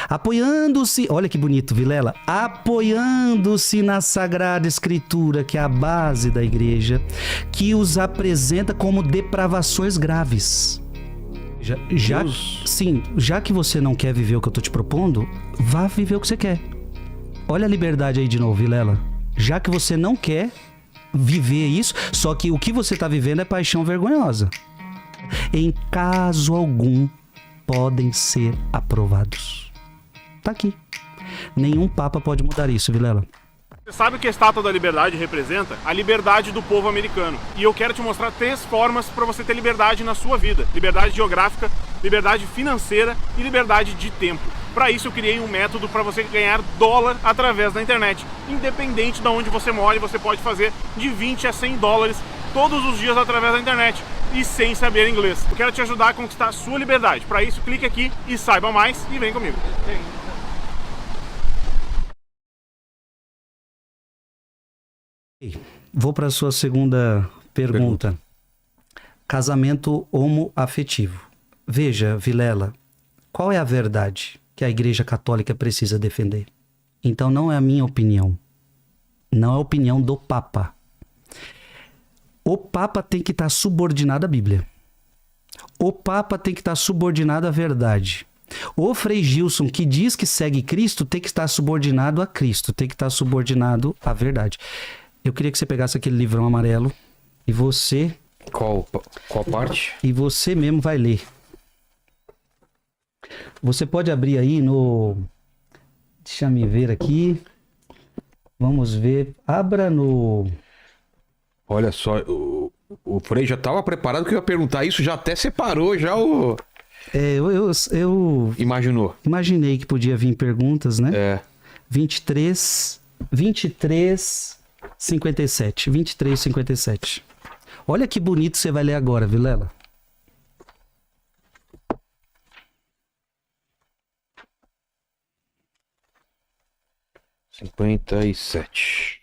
Apoiando-se, olha que bonito, Vilela, apoiando-se na Sagrada Escritura, que é a base da igreja, que os apresenta como depravações graves. Já que você não quer viver o que eu tô te propondo, vá viver o que você quer. Olha a liberdade aí de novo, Vilela. Já que você não quer viver isso, só que o que você tá vivendo é paixão vergonhosa. Em caso algum, podem ser aprovados. Tá aqui. Nenhum papa pode mudar isso, Vilela. Você sabe o que a Estátua da Liberdade representa? A liberdade do povo americano. E eu quero te mostrar 3 formas para você ter liberdade na sua vida. Liberdade geográfica, liberdade financeira e liberdade de tempo. Para isso eu criei um método para você ganhar dólar através da internet. Independente de onde você mora, você pode fazer de 20 a 100 dólares todos os dias através da internet e sem saber inglês. Eu quero te ajudar a conquistar a sua liberdade. Para isso, clique aqui e saiba mais e vem comigo. Vou para a sua segunda pergunta. Casamento homoafetivo. Veja, Vilela, qual é a verdade que a Igreja Católica precisa defender? Então não é a minha opinião. Não é a opinião do Papa. O Papa tem que estar subordinado à Bíblia. O Papa tem que estar subordinado à verdade. O Frei Gilson, que diz que segue Cristo, tem que estar subordinado a Cristo, tem que estar subordinado à verdade. Eu queria que você pegasse aquele livrão amarelo e você... Qual parte? E você mesmo vai ler. Você pode abrir aí no... Deixa eu ver aqui. Vamos ver. Abra no... Olha só, o Frei já estava preparado que eu ia perguntar isso, já até separou já o... Eu imaginei que podia vir perguntas, né? É. 23:57. Olha que bonito você vai ler agora, Vilela. (57)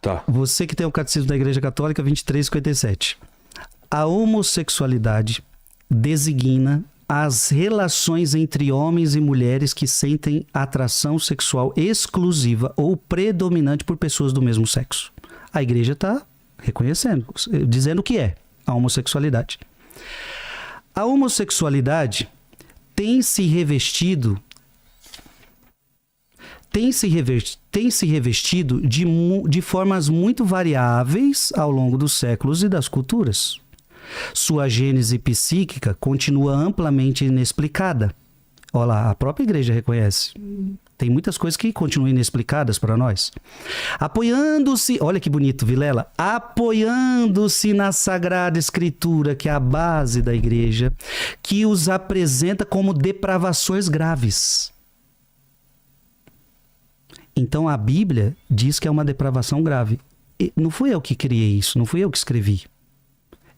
Tá. Você que tem o Catecismo da Igreja Católica, 23:57. A homossexualidade designa as relações entre homens e mulheres que sentem atração sexual exclusiva ou predominante por pessoas do mesmo sexo. A igreja está reconhecendo, dizendo o que é a homossexualidade. A homossexualidade tem se revestido de formas muito variáveis ao longo dos séculos e das culturas. Sua gênese psíquica continua amplamente inexplicada. Olha lá, a própria igreja reconhece. Tem muitas coisas que continuam inexplicadas para nós. Apoiando-se, olha que bonito, Vilela, apoiando-se na Sagrada Escritura, que é a base da igreja, que os apresenta como depravações graves. Então a Bíblia diz que é uma depravação grave. E não fui eu que criei isso, não fui eu que escrevi.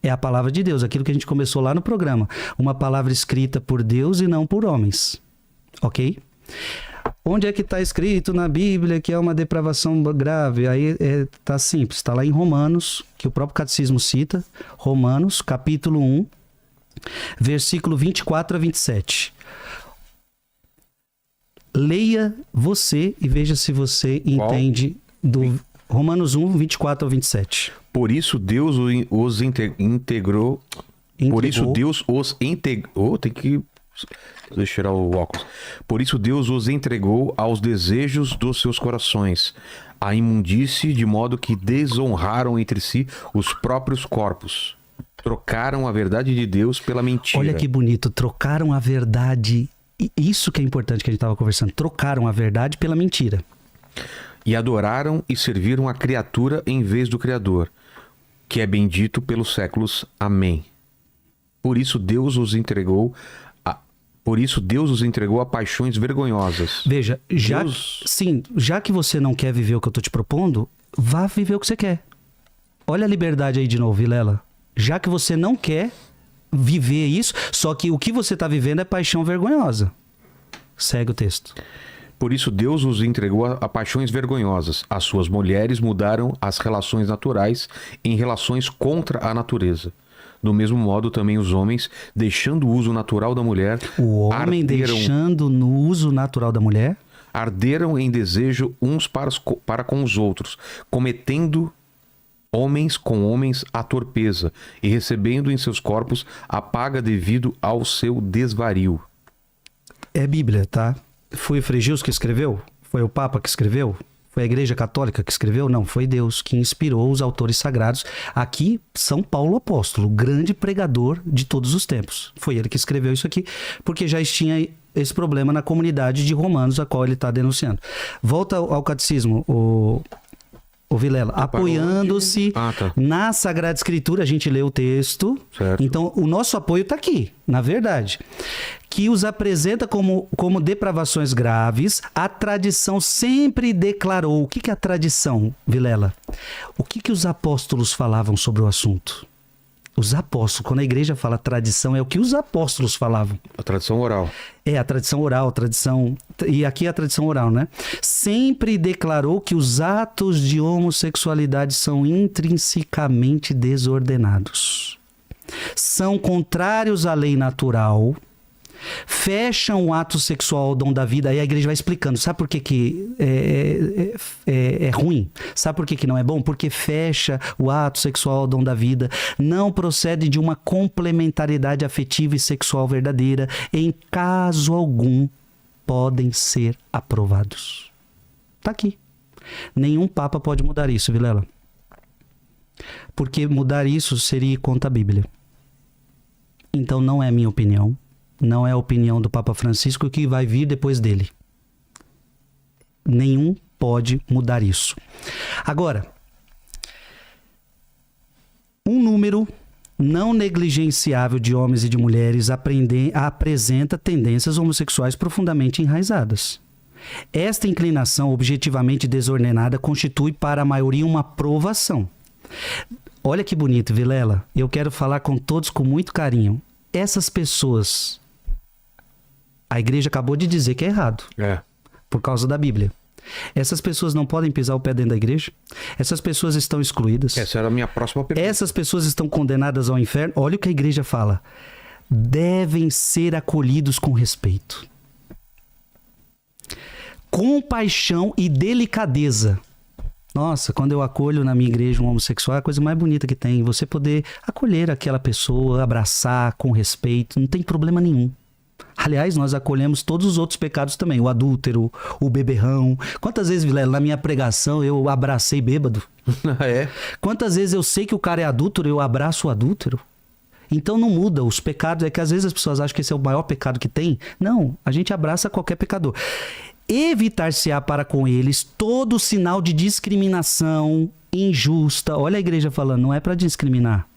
É a palavra de Deus, aquilo que a gente começou lá no programa. Uma palavra escrita por Deus e não por homens. Ok? Onde é que está escrito na Bíblia que é uma depravação grave? Aí está simples, está lá em Romanos, que o próprio Catecismo cita. Romanos, capítulo 1, versículo 24 a 27. Leia você e veja se você entende do Romanos 1, 24 a 27. Por isso Deus os integrou. Por isso Deus os integrou. Tem que... Deixa eu tirar o óculos. Por isso Deus os entregou aos desejos dos seus corações, à imundície, de modo que desonraram entre si os próprios corpos. Trocaram a verdade de Deus pela mentira. Olha que bonito. Trocaram a verdade. Isso que é importante que a gente estava conversando. Trocaram a verdade pela mentira. E adoraram e serviram a criatura em vez do Criador, que é bendito pelos séculos. Amém. Por isso Deus os entregou a paixões vergonhosas. Veja, já que você não quer viver o que eu estou te propondo, vá viver o que você quer. Olha a liberdade aí de novo, Vilela. Já que você não quer viver isso, só que o que você está vivendo é paixão vergonhosa. Segue o texto. Por isso Deus os entregou a paixões vergonhosas. As suas mulheres mudaram as relações naturais em relações contra a natureza. Do mesmo modo, também os homens, deixando o uso natural da mulher... O homem deixando no uso natural da mulher... Arderam em desejo uns para com os outros, cometendo homens com homens a torpeza e recebendo em seus corpos a paga devido ao seu desvario. É Bíblia, tá? Foi o Frei Gilson que escreveu? Foi o Papa que escreveu? Foi a Igreja Católica que escreveu? Não, foi Deus que inspirou os autores sagrados. Aqui, São Paulo Apóstolo, grande pregador de todos os tempos. Foi ele que escreveu isso aqui, porque já tinha esse problema na comunidade de Romanos, a qual ele está denunciando. Volta ao catecismo, o Vilela, apoiando-se na Sagrada Escritura, a gente lê o texto, certo. Então o nosso apoio está aqui, na verdade, que os apresenta como depravações graves. A tradição sempre declarou. O que é a tradição, Vilela? O que os apóstolos falavam sobre o assunto? Os apóstolos, quando a igreja fala tradição, é o que os apóstolos falavam. A tradição oral. É, a tradição oral, a tradição... E aqui é a tradição oral, né? Sempre declarou que os atos de homossexualidade são intrinsecamente desordenados. São contrários à lei natural, fecham o ato sexual ao dom da vida. Aí a igreja vai explicando. Sabe por que é ruim? Sabe por que não é bom? Porque fecha o ato sexual ao dom da vida. Não procede de uma complementariedade afetiva e sexual verdadeira. Em caso algum, podem ser aprovados. Tá aqui. Nenhum papa pode mudar isso, Vilela. Porque mudar isso seria contra a Bíblia. Então não é minha opinião. Não é a opinião do Papa Francisco que vai vir depois dele. Nenhum pode mudar isso. Agora, um número não negligenciável de homens e de mulheres apresenta tendências homossexuais profundamente enraizadas. Esta inclinação objetivamente desordenada constitui para a maioria uma provação. Olha que bonito, Vilela. Eu quero falar com todos com muito carinho. Essas pessoas... A igreja acabou de dizer que é errado. Por causa da Bíblia. Essas pessoas não podem pisar o pé dentro da igreja? Essas pessoas estão excluídas? Essa era a minha próxima pergunta. Essas pessoas estão condenadas ao inferno? Olha o que a igreja fala. Devem ser acolhidos com respeito, compaixão e delicadeza. Nossa, quando eu acolho na minha igreja um homossexual, é a coisa mais bonita que tem. Você poder acolher aquela pessoa, abraçar com respeito, não tem problema nenhum. Aliás, nós acolhemos todos os outros pecados também. O adúltero, o beberrão. Quantas vezes, Vilela, na minha pregação eu abracei bêbado? É? Quantas vezes eu sei que o cara é adúltero, eu abraço o adúltero? Então não muda. Os pecados, é que às vezes as pessoas acham que esse é o maior pecado que tem. Não, a gente abraça qualquer pecador. Evitar-se-á para com eles todo sinal de discriminação injusta. Olha a igreja falando, não é para discriminar.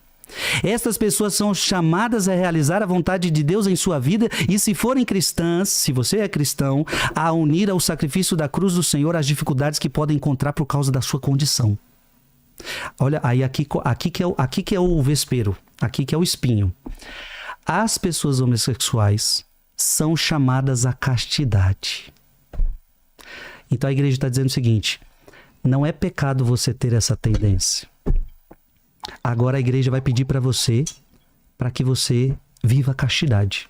Estas pessoas são chamadas a realizar a vontade de Deus em sua vida e, se forem cristãs, se você é cristão, a unir ao sacrifício da cruz do Senhor as dificuldades que podem encontrar por causa da sua condição. Olha, aí aqui que é o vespeiro, aqui que é o espinho. As pessoas homossexuais são chamadas à castidade. Então a igreja está dizendo o seguinte: não é pecado você ter essa tendência. Agora a igreja vai pedir para que você viva a castidade.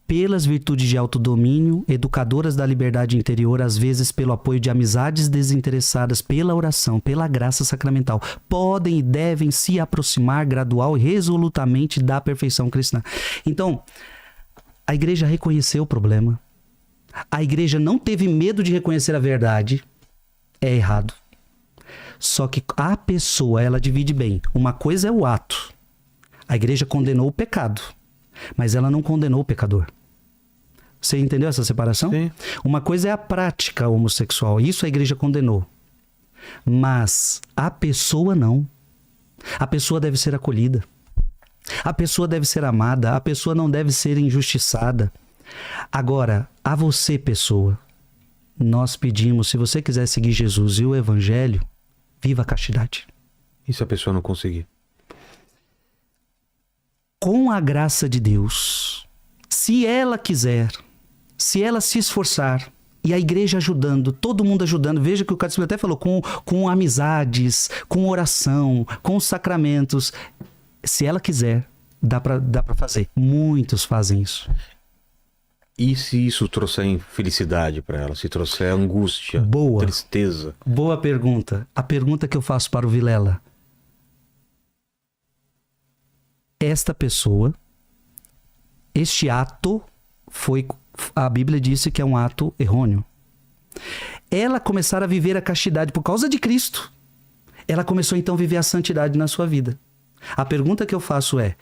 Pelas virtudes de autodomínio, educadoras da liberdade interior, às vezes pelo apoio de amizades desinteressadas, pela oração, pela graça sacramental, podem e devem se aproximar gradual e resolutamente da perfeição cristã. Então, a igreja reconheceu o problema. A igreja não teve medo de reconhecer a verdade. É errado. Só que a pessoa, ela divide bem. Uma coisa é o ato. A igreja condenou o pecado, mas ela não condenou o pecador. Você entendeu essa separação? Sim. Uma coisa é a prática homossexual. Isso a igreja condenou. Mas a pessoa não. A pessoa deve ser acolhida. A pessoa deve ser amada. A pessoa não deve ser injustiçada. Agora, a você, pessoa, nós pedimos, se você quiser seguir Jesus e o Evangelho, viva a castidade. E se a pessoa não conseguir? Com a graça de Deus, se ela quiser, se ela se esforçar, E a igreja ajudando, todo mundo ajudando. Veja que o Catecismo até falou, com amizades, com oração, com os sacramentos. Se ela quiser, dá pra fazer. Muitos fazem isso. E se isso trouxer infelicidade para ela? Se trouxer angústia, tristeza? Boa pergunta. A pergunta que eu faço para o Vilela. Esta pessoa, este ato foi... A Bíblia disse que é um ato errôneo. Ela começar a viver a castidade por causa de Cristo. Ela começou então a viver a santidade na sua vida. A pergunta que eu faço é: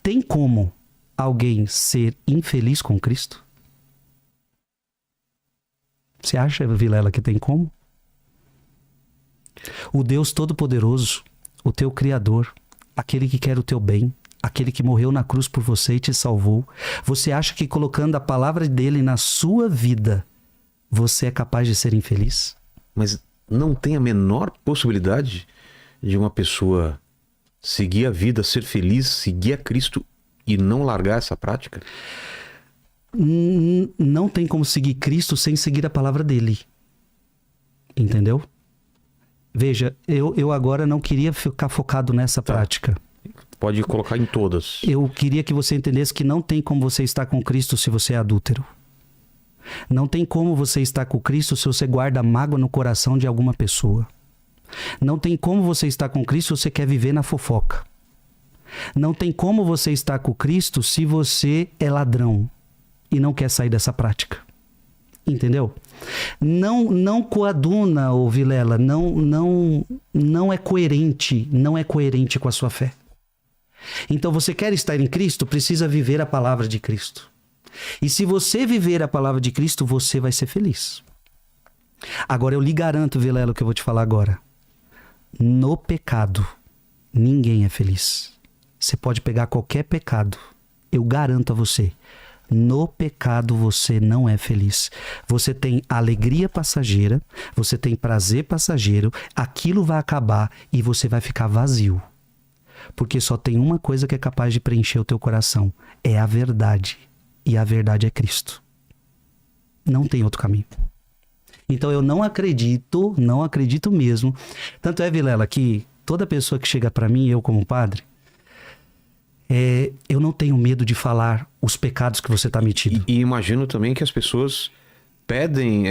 tem como alguém ser infeliz com Cristo? Você acha, Vilela, que tem como? O Deus Todo-Poderoso, o teu Criador, aquele que quer o teu bem, aquele que morreu na cruz por você e te salvou, você acha que colocando a palavra dele na sua vida, você é capaz de ser infeliz? Mas não tem a menor possibilidade de uma pessoa seguir a vida, ser feliz, seguir a Cristo e não largar essa prática? Não tem como seguir Cristo sem seguir a palavra dele. Entendeu? Veja, eu agora não queria ficar focado nessa prática. Pode colocar em todas. Eu queria que você entendesse que não tem como você estar com Cristo se você é adúltero. Não tem como você estar com Cristo se você guarda mágoa no coração de alguma pessoa. Não tem como você estar com Cristo se você quer viver na fofoca. Não tem como você estar com Cristo se você é ladrão e não quer sair dessa prática. Entendeu? Não coaduna, ô Vilela, não é coerente, não é coerente com a sua fé. Então você quer estar em Cristo, precisa viver a palavra de Cristo. E se você viver a palavra de Cristo, você vai ser feliz. Agora eu lhe garanto, Vilela, o que eu vou te falar agora. No pecado, ninguém é feliz. Você pode pegar qualquer pecado. Eu garanto a você. No pecado você não é feliz. Você tem alegria passageira, você tem prazer passageiro, aquilo vai acabar e você vai ficar vazio. Porque só tem uma coisa que é capaz de preencher o teu coração. É a verdade. E a verdade é Cristo. Não tem outro caminho. Então eu não acredito mesmo. Tanto é, Vilela, que toda pessoa que chega para mim, eu como padre, eu não tenho medo de falar os pecados que você está metido. E imagino também que as pessoas pedem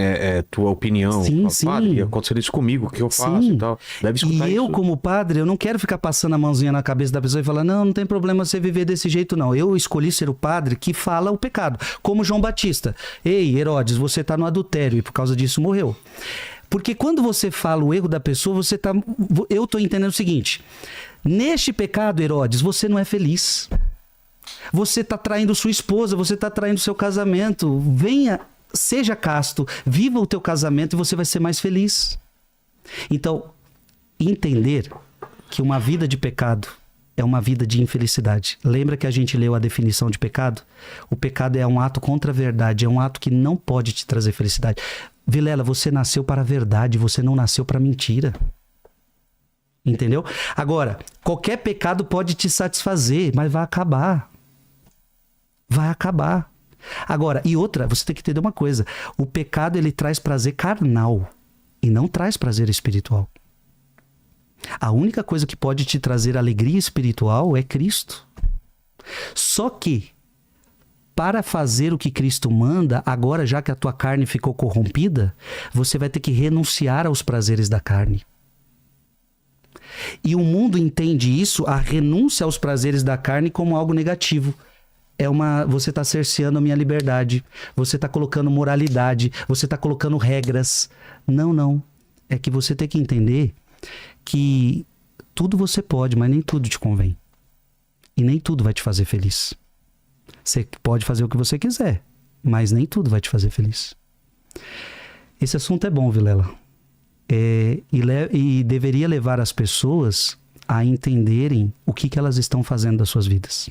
tua opinião. Sim, falam, padre, aconteceu isso comigo, o que eu faço e tal. Deve escutar e eu, isso. como padre, eu não quero ficar passando a mãozinha na cabeça da pessoa e falar, não tem problema você viver desse jeito, não. Eu escolhi ser o padre que fala o pecado. Como João Batista. Ei, Herodes, você está no adultério e por causa disso morreu. Porque quando você fala o erro da pessoa, eu estou entendendo o seguinte. Neste pecado, Herodes, você não é feliz. Você está traindo sua esposa, você está traindo seu casamento. Venha, seja casto, viva o teu casamento e você vai ser mais feliz. Então, entender que uma vida de pecado é uma vida de infelicidade. Lembra que a gente leu a definição de pecado? O pecado é um ato contra a verdade, é um ato que não pode te trazer felicidade. Vilela, você nasceu para a verdade, você não nasceu para a mentira. Entendeu? Agora, qualquer pecado pode te satisfazer, mas vai acabar. Vai acabar. Agora, e outra, você tem que entender uma coisa. O pecado, ele traz prazer carnal e não traz prazer espiritual. A única coisa que pode te trazer alegria espiritual é Cristo. Só que, para fazer o que Cristo manda, agora já que a tua carne ficou corrompida, você vai ter que renunciar aos prazeres da carne. E o mundo entende isso, a renúncia aos prazeres da carne, como algo negativo. Você está cerceando a minha liberdade, você está colocando moralidade, você está colocando regras. Não. É que você tem que entender que tudo você pode, mas nem tudo te convém. E nem tudo vai te fazer feliz. Você pode fazer o que você quiser, mas nem tudo vai te fazer feliz. Esse assunto é bom, Vilela. E deveria levar as pessoas a entenderem o que elas estão fazendo das suas vidas.